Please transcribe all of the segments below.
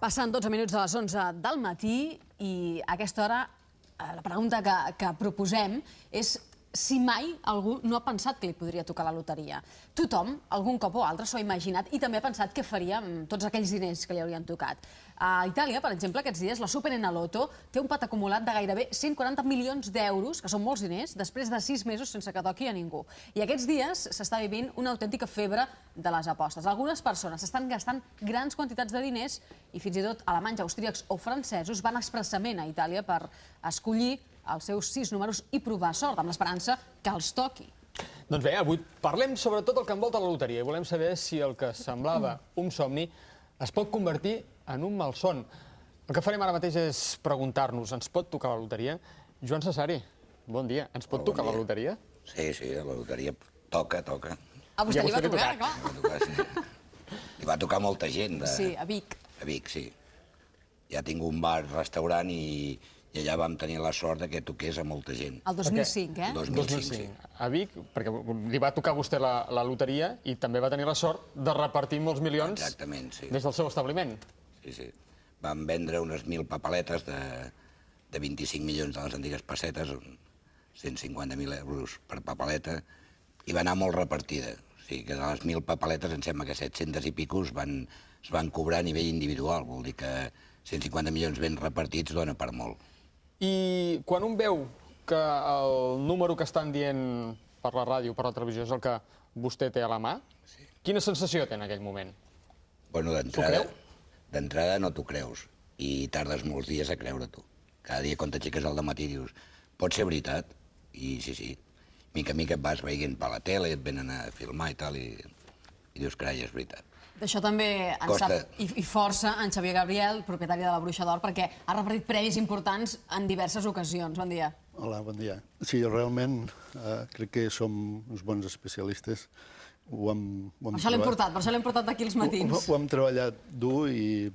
Passen 12 minuts de les 11 del matí i a aquesta hora la pregunta que proposem és si mai algú no ha pensat que li podria tocar la loteria. Tothom, algun cop o altre, s'ho ha imaginat i també ha pensat què faria amb tots aquells diners que li haurien tocat. A Itàlia, per exemple, aquests dies, la Superenalotto té un pat acumulat de gairebé 140 milions d'euros, que són molts diners, després de 6 mesos sense que toqui a ningú. I aquests dies s'està vivint una autèntica febre de les apostes. Algunes persones estan gastant grans quantitats de diners i fins i tot alemanys, austríacs o francesos van expressament a Itàlia per escollir els seus 6 números i provar sort, amb l'esperança que els toqui. Doncs bé, avui parlem sobre tot el que envolta la loteria i volem saber si el que semblava un somni es pot convertir en un malson. El que farem ara mateix és preguntar-nos, ens pot tocar la loteria? Joan Cesari, bon dia. Ens pot tocar la loteria? Sí, la loteria toca. A vostè li va tocar, clar. Li va tocar molta gent. Sí, a Vic. A Vic, sí. Ja tinc un bar, restaurant i allà vam tenir la sort que toqués a molta gent. El 2005, eh? El 2005, sí. A Vic, perquè li va tocar a vostè la loteria i també va tenir la sort de repartir molts milions des del seu establiment. Sí. Vam vendre unes 1.000 papeletes de 25 milions de les antigues pessetes, 150.000 euros per papeleta, i va anar molt repartida. O sigui que de les 1.000 papeletes em sembla que 700 i pico es van cobrar a nivell individual. Vol dir que 150 milions ben repartits dona per molt. I quan un veu que el número que estan dient per la ràdio, per la televisió, és el que vostè té a la mà, quina sensació té en aquell moment? Bueno, d'entrada no t'ho creus i tardes molts dies a creure-t'ho. Cada dia quan t'aixeques al dematí dius, pot ser veritat? I sí. Mica en mica et vas veient per la tele, et venen a filmar i tal, i dius, carai, és veritat. D'això també en sap i força en Xavier Gabriel, propietari de la Bruixa d'Or, perquè ha repartit premis importants en diverses ocasions. Bon dia. Hola, bon dia. Sí, realment crec que som uns bons especialistes. Per això l'hem portat d'aquí els matins. Ho hem treballat dur i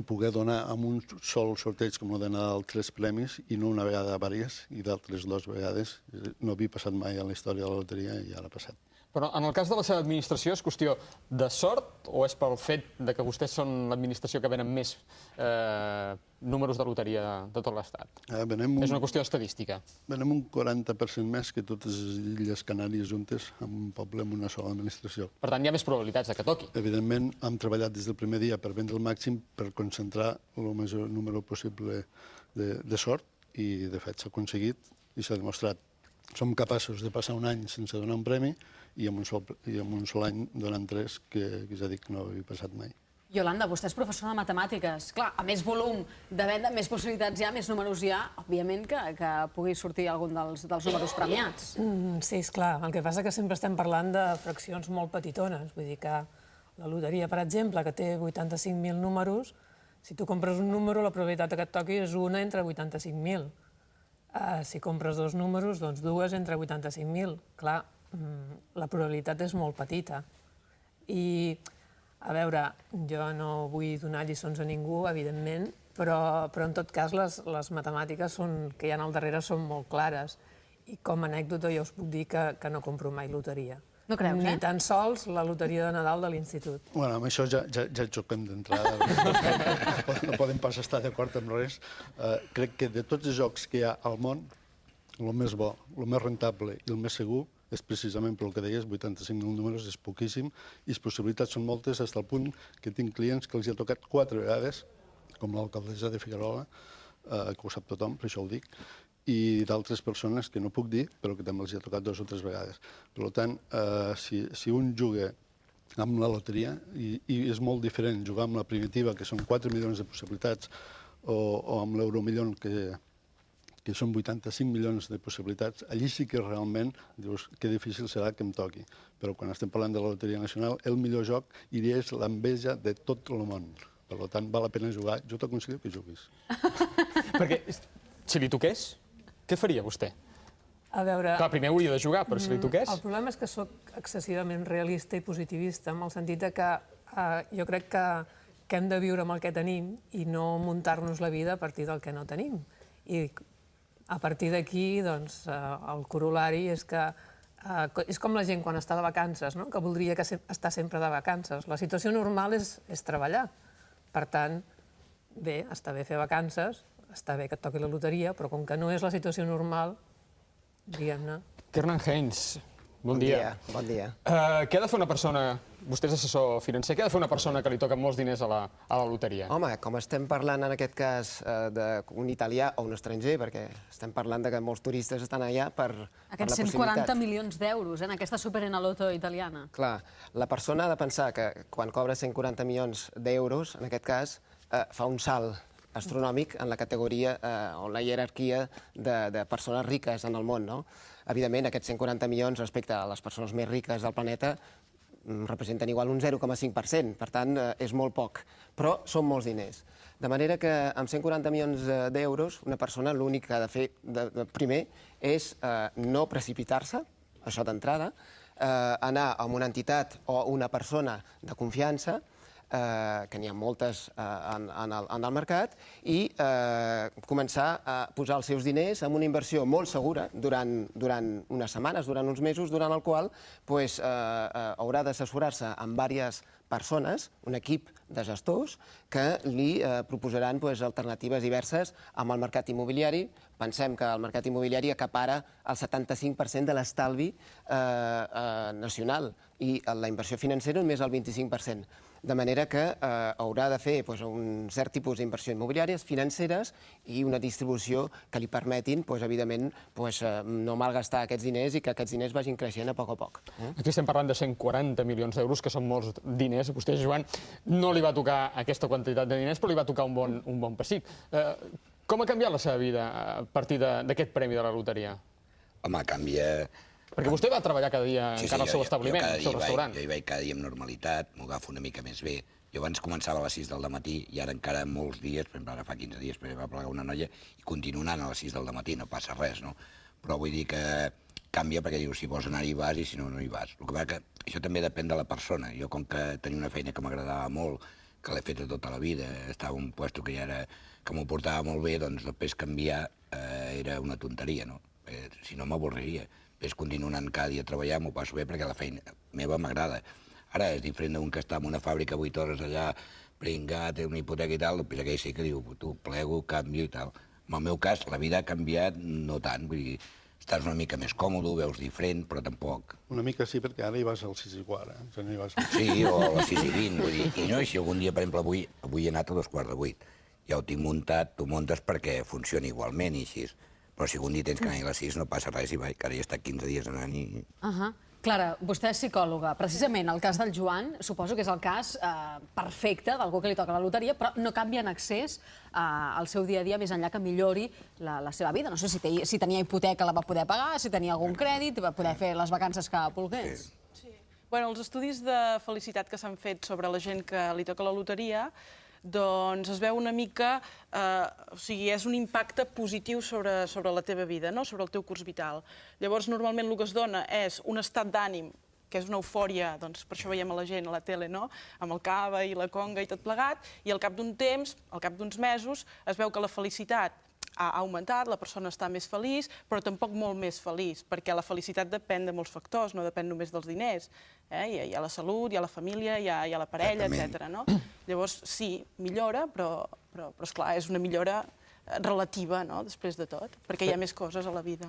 poder donar amb un sol sorteig com el de Nadal 3 premis i no una vegada diverses i d'altres 2 vegades. No havia passat mai a la història de la loteria i ara ha passat. Però en el cas de la seva administració és qüestió de sort o és pel fet que vostès són l'administració que venen més números de loteria de tot l'Estat? És una qüestió estadística. Venem un 40% més que totes les Illes Canàries juntes en un poble amb una sola administració. Per tant, hi ha més probabilitats que toqui. Evidentment, hem treballat des del primer dia per vendre el màxim per concentrar el major número possible de sort i, de fet, s'ha aconseguit i s'ha demostrat. Som capaços de passar un any sense donar un premi i en un sol any donant 3, que ja dic que no havia passat mai. Yolanda, vostè és professora de matemàtiques. Clar, a més volum de venda, més possibilitats hi ha, més números hi ha, òbviament que pugui sortir algun dels números premiats. Sí, esclar. El que passa és que sempre estem parlant de fraccions molt petitones. Vull dir que la loteria, per exemple, que té 85.000 números, si tu compres un número, la probabilitat que et toqui és una entre 85.000. Si compres 2 números, doncs 2 entre 85.000. Clar, la probabilitat és molt petita. I, a veure, jo no vull donar lliçons a ningú, evidentment, però en tot cas les matemàtiques que hi ha al darrere són molt clares. I com a anècdota jo us puc dir que no compro mai loteria. No creus, Ni tan sols la loteria de Nadal de l'institut. Bueno, amb això ja xoquem d'entrada. No podem pas estar d'acord amb res. Crec que de tots els jocs que hi ha al món, el més bo, el més rentable i el més segur és precisament pel que deies, 85.000 números és poquíssim i les possibilitats són moltes fins al punt que tinc clients que els hi ha tocat 4 vegades, com l'alcaldessa de Figuerola, que ho sap tothom, per això ho dic, i d'altres persones que no puc dir, però que també els hi ha tocat 2 o 3 vegades. Per tant, si un juga amb la loteria, i és molt diferent jugar amb la primitiva, que són 4 milions de possibilitats, o amb l'Euromillón, que són 85 milions de possibilitats, allí sí que realment dius que difícil serà que em toqui. Però quan estem parlant de la Loteria Nacional, el millor joc és l'enveja de tot el món. Per tant, val la pena jugar. Jo t'aconsello que juguis. Perquè si li toqués, què faria vostè? A veure... Clar, primer hauria de jugar, però si li toqués... El problema és que sóc excessivament realista i positivista, en el sentit que jo crec que hem de viure amb el que tenim i no muntar-nos la vida a partir del que no tenim. I a partir d'aquí, doncs, el corol·lari és que és com la gent quan està de vacances, que voldria estar sempre de vacances. La situació normal és treballar. Per tant, bé, està bé fer vacances, està bé que et toqui la loteria, però com que no és la situació normal, diguem-ne... Kernan Haynes, bon dia. Bon dia. Què ha de fer una persona, vostè és assessor financer, què ha de fer una persona que li toquen molts diners a la loteria? Home, com estem parlant en aquest cas d'un italià o un estranger, perquè estem parlant que molts turistes estan allà per la Aquests possibilitat. 140 milions d'euros, en aquesta Superenalotto italiana. Clar, la persona ha de pensar que quan cobra 140 milions d'euros, en aquest cas, fa un salt astronòmic en la categoria o la jerarquia de persones riques en el món, no? Evidentment, aquests 140 milions respecte a les persones més riques del planeta representen igual un 0,5%, per tant, és molt poc, però són molts diners. De manera que amb 140 milions d'euros, una persona l'únic que ha de fer primer és no precipitar-se, això d'entrada, anar a una entitat o una persona de confiança, que n'hi ha moltes en el mercat, i començar a posar els seus diners en una inversió molt segura durant unes setmanes, durant uns mesos, durant el qual haurà d'assessorar-se amb diverses persones, un equip de gestors, que li proposaran alternatives diverses amb el mercat immobiliari. Pensem que el mercat immobiliari acapara el 75% de l'estalvi nacional i la inversió financera només el 25%. De manera que haurà de fer un cert tipus d'inversió immobiliàries, financeres, i una distribució que li permetin, evidentment, no malgastar aquests diners i que aquests diners vagin creixent a poc. Aquí estem parlant de 140 milions d'euros, que són molts diners. A vostè, Joan, no li va tocar aquesta quantitat de diners, però li va tocar un bon pessic. Com ha canviat la seva vida a partir d'aquest premi de la loteria? Home, canvia... Perquè vostè va treballar cada dia encara al seu establiment, al seu restaurant. Jo hi vaig cada dia amb normalitat, m'ho agafo una mica més bé. Jo abans començava a les 6 del matí i ara encara molts dies, per exemple, ara fa 15 dies, perquè va plegar una noia, i continuo anant a les 6 del matí, no passa res, no? Però vull dir que canvia perquè dius, si vols anar-hi vas i si no, no hi vas. El que passa que això també depèn de la persona. Jo, com que tenia una feina que m'agradava molt, que l'he fet tota la vida, estava en un lloc que m'ho portava molt bé, doncs després canviar era una tonteria, no? Si no m'avorriria. Després continuo anant cada dia a treballar, m'ho passo bé perquè la feina meva m'agrada. Ara és diferent d'un que està en una fàbrica 8 hores allà, pringat, té una hipoteca i tal, doncs aquell sí que diu, tu, plego, canvio i tal. En el meu cas, la vida ha canviat no tant, vull dir, estàs una mica més còmode, veus diferent, però tampoc. Una mica sí, perquè ara hi vas al 6:15, ja no hi vas... Sí, o a les 6:20, vull dir, i no, i si algun dia, per exemple, avui he anat a 7:15, ja ho tinc muntat, tu muntes perquè funcioni igualment i així. Però si algun dia tens que anar a les 6 no passa res i vaig, que ara ja he estat 15 dies anant i... Clara, vostè és psicòloga. Precisament el cas del Joan suposo que és el cas perfecte d'algú que li toca la loteria, però no canvia en excés al seu dia a dia més enllà que millori la seva vida. No sé si tenia hipoteca la va poder pagar, si tenia algun crèdit, va poder fer les vacances que volgués. Els estudis de felicitat que s'han fet sobre la gent que li toca la loteria doncs es veu una mica, o sigui, és un impacte positiu sobre la teva vida, sobre el teu curs vital. Llavors, normalment el que es dona és un estat d'ànim, que és una eufòria, doncs per això veiem a la gent a la tele, amb el cava i la conga i tot plegat, i al cap d'un temps, al cap d'uns mesos, es veu que la felicitat ha augmentat, la persona està més feliç, però tampoc molt més feliç, perquè la felicitat depèn de molts factors, no depèn només dels diners. Hi ha la salut, hi ha la família, hi ha la parella, etc. Llavors, sí, millora, però esclar, és una millora relativa, després de tot, perquè hi ha més coses a la vida.